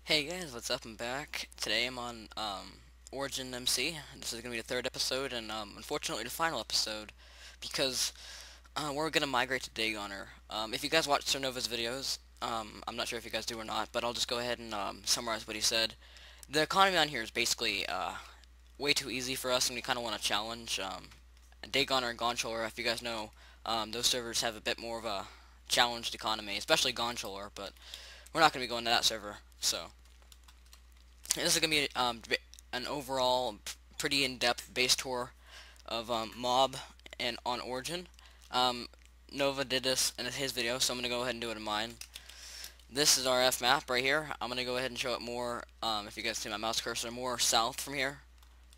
Hey guys, what's up? I'm back. Today I'm on OriginMC. This is gonna be the third episode and unfortunately the final episode because we're gonna migrate to Daegonner. If you guys watch Cernova's videos, I'm not sure if you guys do or not, but I'll just go ahead and summarize what he said. The economy on here is basically way too easy for us, and we kind of want to challenge. Daegonner and Goncholer, if you guys know, those servers have a bit more of a challenged economy, especially Goncholer, but we're not gonna be going to that server, so. This is going to be an overall pretty in-depth base tour of Mob and on Origin. Um, Nova did this in his video, so I'm going to go ahead and do it in mine. This is our F map right here. I'm going to go ahead and show it more, if you guys see my mouse cursor, more south from here,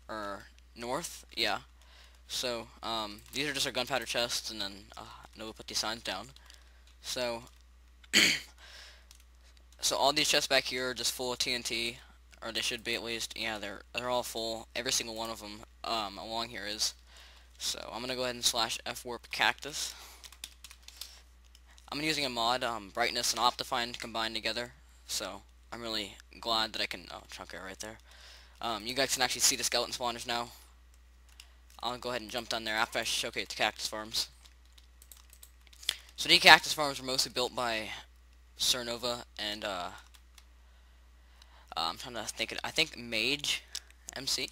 or north, yeah. So, these are just our gunpowder chests, and then Nova put these signs down. So, so all these chests back here are just full of TNT. Or they should be at least. Yeah, they're all full. Every single one of them along here is. So I'm gonna go ahead and slash fwarp Cactus. I'm using a mod, brightness and optifine combined together. So I'm really glad that I can chunk it right there. You guys can actually see the skeleton spawners now. I'll go ahead and jump down there after I showcase the cactus farms. So these cactus farms were mostly built by Cernova and I'm trying to think. I think Mage MC.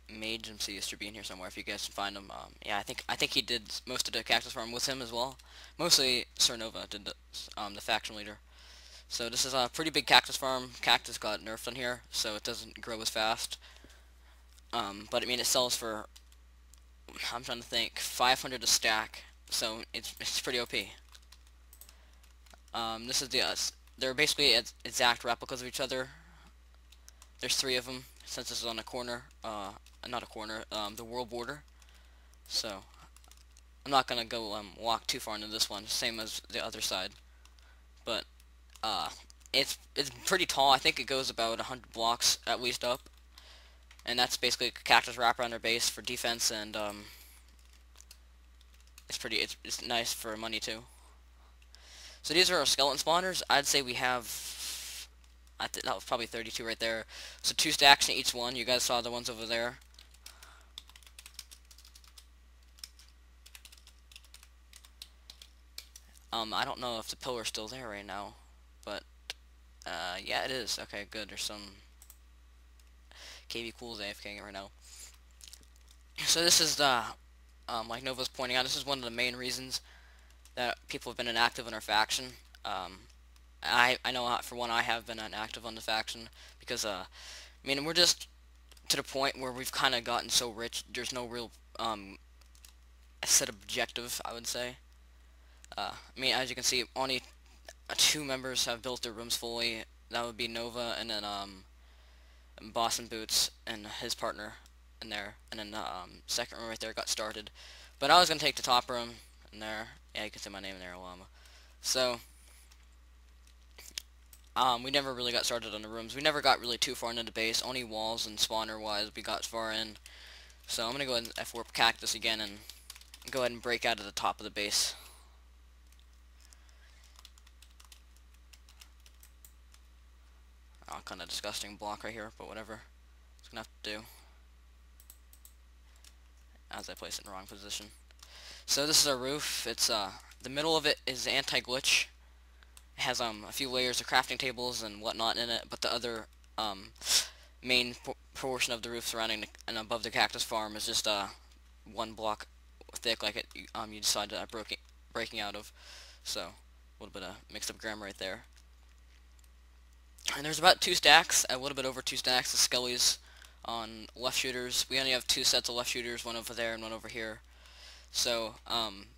Mage MC should be in here somewhere if you guys can find him. Yeah, I think he did most of the cactus farm with him as well. Mostly Cernova did the faction leader. So this is a pretty big cactus farm. Cactus got nerfed on here, so it doesn't grow as fast. But I mean, it sells for, I'm trying to think, 500 a stack. So it's pretty OP. This is they're basically exact replicas of each other. There's 3 of them, since this is on a corner, not a corner, the world border. So, I'm not gonna go walk too far into this one, same as the other side. But, it's pretty tall. I think it goes about 100 blocks at least up. And that's basically a cactus wrap around their base for defense, and it's nice for money too. So these are our skeleton spawners. I'd say we have, that was probably 32 right there. So 2 stacks in each one. You guys saw the ones over there. I don't know if the pillar's still there right now, but yeah, it is. Okay, good. There's some KV Cool's AFK right now. So this is the, like Nova's pointing out, this is one of the main reasons that people have been inactive in our faction. I know for one I have been inactive on the faction because I mean, we're just to the point where we've kind of gotten so rich. There's no real set objective, I would say. I mean, as you can see, only 2 members have built their rooms fully. That would be Nova and then Boss and Boots and his partner in there, and then second room right there got started. But I was gonna take the top room in there. Yeah, you can see my name in there, Llama. So we never really got started on the rooms. We never got really too far into the base. Only walls and spawner wise we got far in. So I'm gonna go ahead and F-warp Cactus again and go ahead and break out of the top of the base. Oh, kind of disgusting block right here, but whatever. It's gonna have to do. As I place it in the wrong position. So this is our roof. It's the middle of it is anti-glitch. It has a few layers of crafting tables and whatnot in it, but the other main portion of the roof surrounding and above the cactus farm is just 1 block thick, like you decided breaking out of. So a little bit of mixed up grammar right there. And there's about 2 stacks, a little bit over 2 stacks of skellies on left shooters. We only have 2 sets of left shooters, one over there and one over here. So,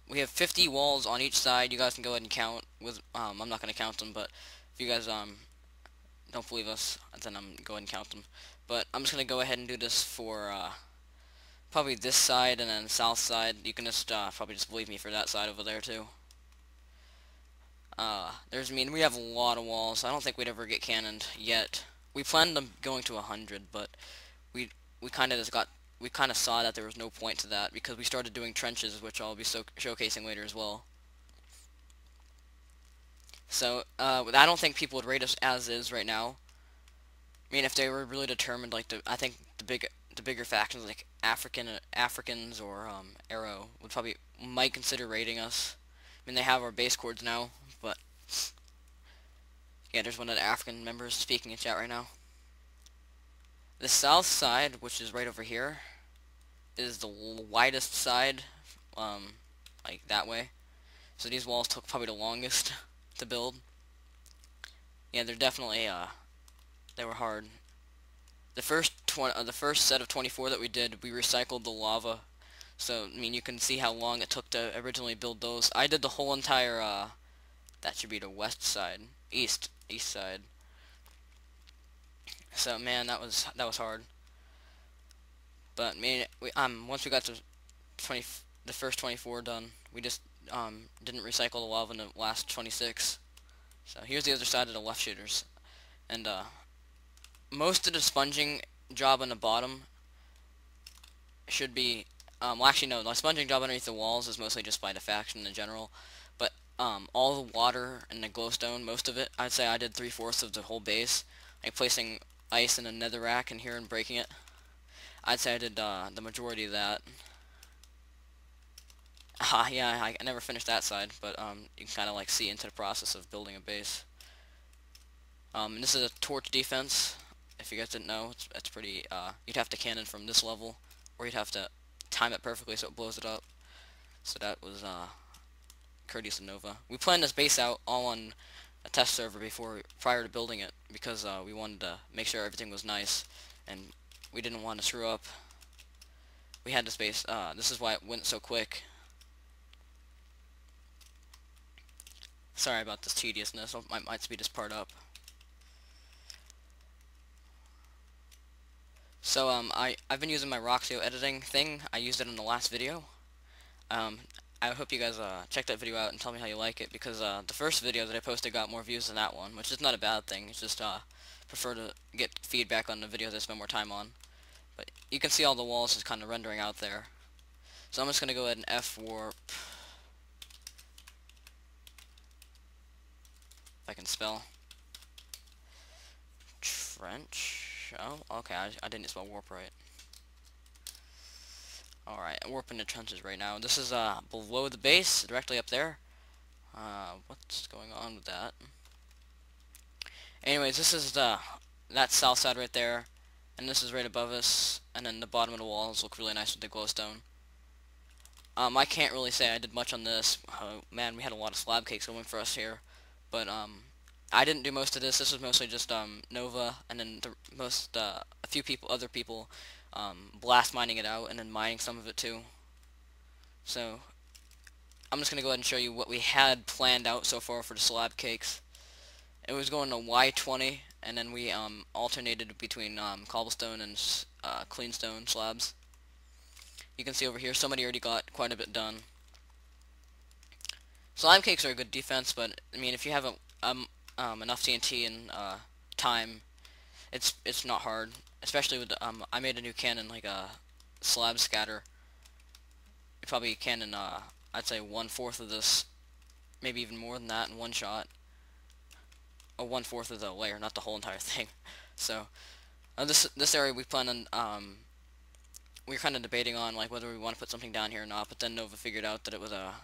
we have 50 walls on each side. You guys can go ahead and count with, I'm not going to count them, but if you guys, don't believe us, then I'm go ahead and count them. But I'm just going to go ahead and do this for, probably this side and then south side. You can just, probably just believe me for that side over there, too. I mean, we have a lot of walls. I don't think we'd ever get cannoned yet. We planned on going to 100, but we kind of saw that there was no point to that because we started doing trenches, which I'll be showcasing later as well. So I don't think people would rate us as is right now. I mean, if they were really determined, like I think the bigger factions like Africans or Arrow would probably might consider rating us. I mean, they have our base coords now, but yeah, there's one of the African members speaking in chat right now. The south side, which is right over here, is the widest side, like that way. So these walls took probably the longest to build. Yeah, they're definitely they were hard. The first set of 24 that we did, we recycled the lava. So I mean, you can see how long it took to originally build those. I did the whole entire that should be the west side, east side. So man, that was hard. But I mean, once we got to the first 24 done, we just didn't recycle the lava in the last 26. So here's the other side of the left shooters, and most of the sponging job on the bottom should be well, actually no, the sponging job underneath the walls is mostly just by the faction in general, but all the water and the glowstone, most of it, I'd say I did 3/4 of the whole base, like placing ice in a nether rack in here and breaking it. I'd say I did the majority of that. Yeah, I never finished that side, but you can kind of like see into the process of building a base. And this is a torch defense. If you guys didn't know, it's pretty. You'd have to cannon from this level, or you'd have to time it perfectly so it blows it up. So that was Courteous and Nova. We planned this base out all on a test server prior to building it because we wanted to make sure everything was nice, and we didn't want to screw up. We had this base. This is why it went so quick. Sorry about this tediousness. I might speed this part up. So I've been using my Roxio editing thing. I used it in the last video. I hope you guys check that video out and tell me how you like it, because the first video that I posted got more views than that one, which is not a bad thing. It's just prefer to get feedback on the videos I spend more time on. But you can see all the walls just kind of rendering out there. So I'm just gonna go ahead and F-warp. If I can spell. Trench. Oh, okay. I didn't spell warp right. Alright, I'm warping the trenches right now. This is below the base, directly up there. What's going on with that? Anyways, this is that south side right there, and this is right above us, and then the bottom of the walls look really nice with the glowstone. I can't really say I did much on this. Man, we had a lot of slab cakes going for us here, but I didn't do most of this. This was mostly just Nova, and then a few other people, blast mining it out, and then mining some of it too. So I'm just gonna go ahead and show you what we had planned out so far for the slab cakes. It was going to Y20, and then we alternated between cobblestone and cleanstone slabs. You can see over here, somebody already got quite a bit done. Slab cakes are a good defense, but I mean, if you have enough TNT and time, it's not hard. Especially with I made a new cannon, like a slab scatter. You probably cannon I'd say 1/4 of this, maybe even more than that in one shot. Or 1/4 of the layer, not the whole entire thing. So this area we plan on we were kind of debating on like whether we want to put something down here or not, but then Nova figured out that it was a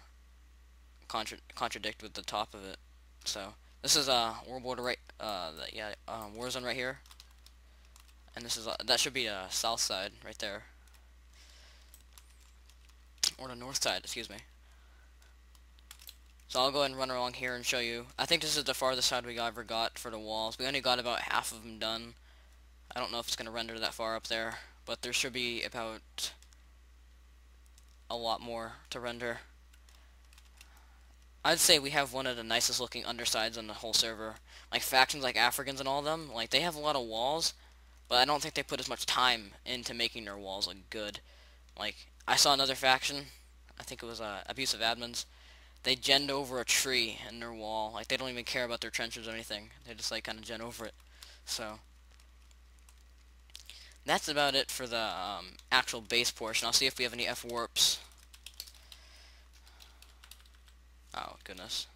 contradict with the top of it. So this is World Border right, Warzone right here, and this is that should be a south side right there, or the north side, excuse me. So I'll go ahead and run along here and show you. I think this is the farthest side we ever got for the walls. We only got about half of them done. I don't know if it's going to render that far up there, but there should be about a lot more to render. I'd say we have one of the nicest looking undersides on the whole server. Like factions like Africans and all of them, like they have a lot of walls, but I don't think they put as much time into making their walls look good. Like I saw another faction, I think it was Abusive Admins. They genned over a tree in their wall. Like they don't even care about their trenches or anything. They just like kind of gen over it. So that's about it for the actual base portion. I'll see if we have any F-warps. Oh goodness.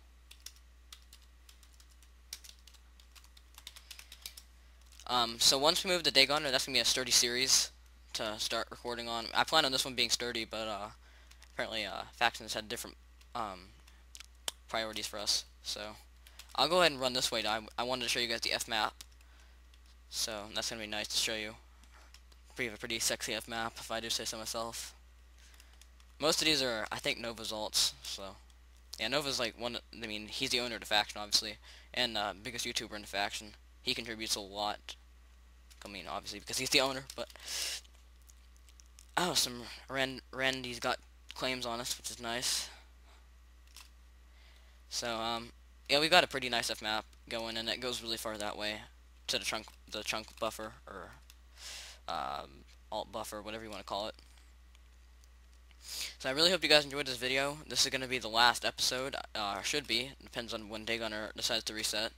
So once we move to Daegonner, that's gonna be a sturdy series to start recording on. I plan on this one being sturdy, but apparently factions had different priorities for us. So I'll go ahead and run this way. I wanted to show you guys the F map, so that's gonna be nice to show you. Pretty sexy F map, if I do say so myself. Most of these are, I think, Nova's alts. So yeah, Nova's like one. I mean, he's the owner of the faction, obviously, and biggest YouTuber in the faction. He contributes a lot. I mean, obviously, because he's the owner, but oh, some Randy's got claims on us, which is nice. So yeah, we got a pretty nice F map going, and it goes really far that way to the chunk buffer or alt buffer, whatever you want to call it. So I really hope you guys enjoyed this video. This is going to be the last episode, should be, depends on when Daegonner decides to reset,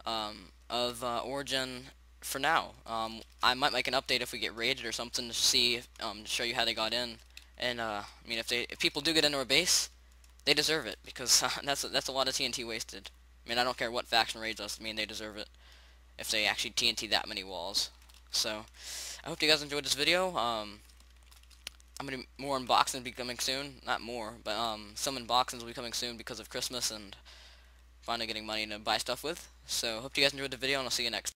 of Origin for now. I might make an update if we get raided or something to see, to show you how they got in. And I mean, if people do get into our base, they deserve it, because that's a lot of TNT wasted. I mean, I don't care what faction raids us. I mean, they deserve it if they actually TNT that many walls. So I hope you guys enjoyed this video. I'm gonna more unboxing be coming soon. Not more, but some unboxings will be coming soon because of Christmas and finally getting money to buy stuff with. So hope you guys enjoyed the video, and I'll see you next.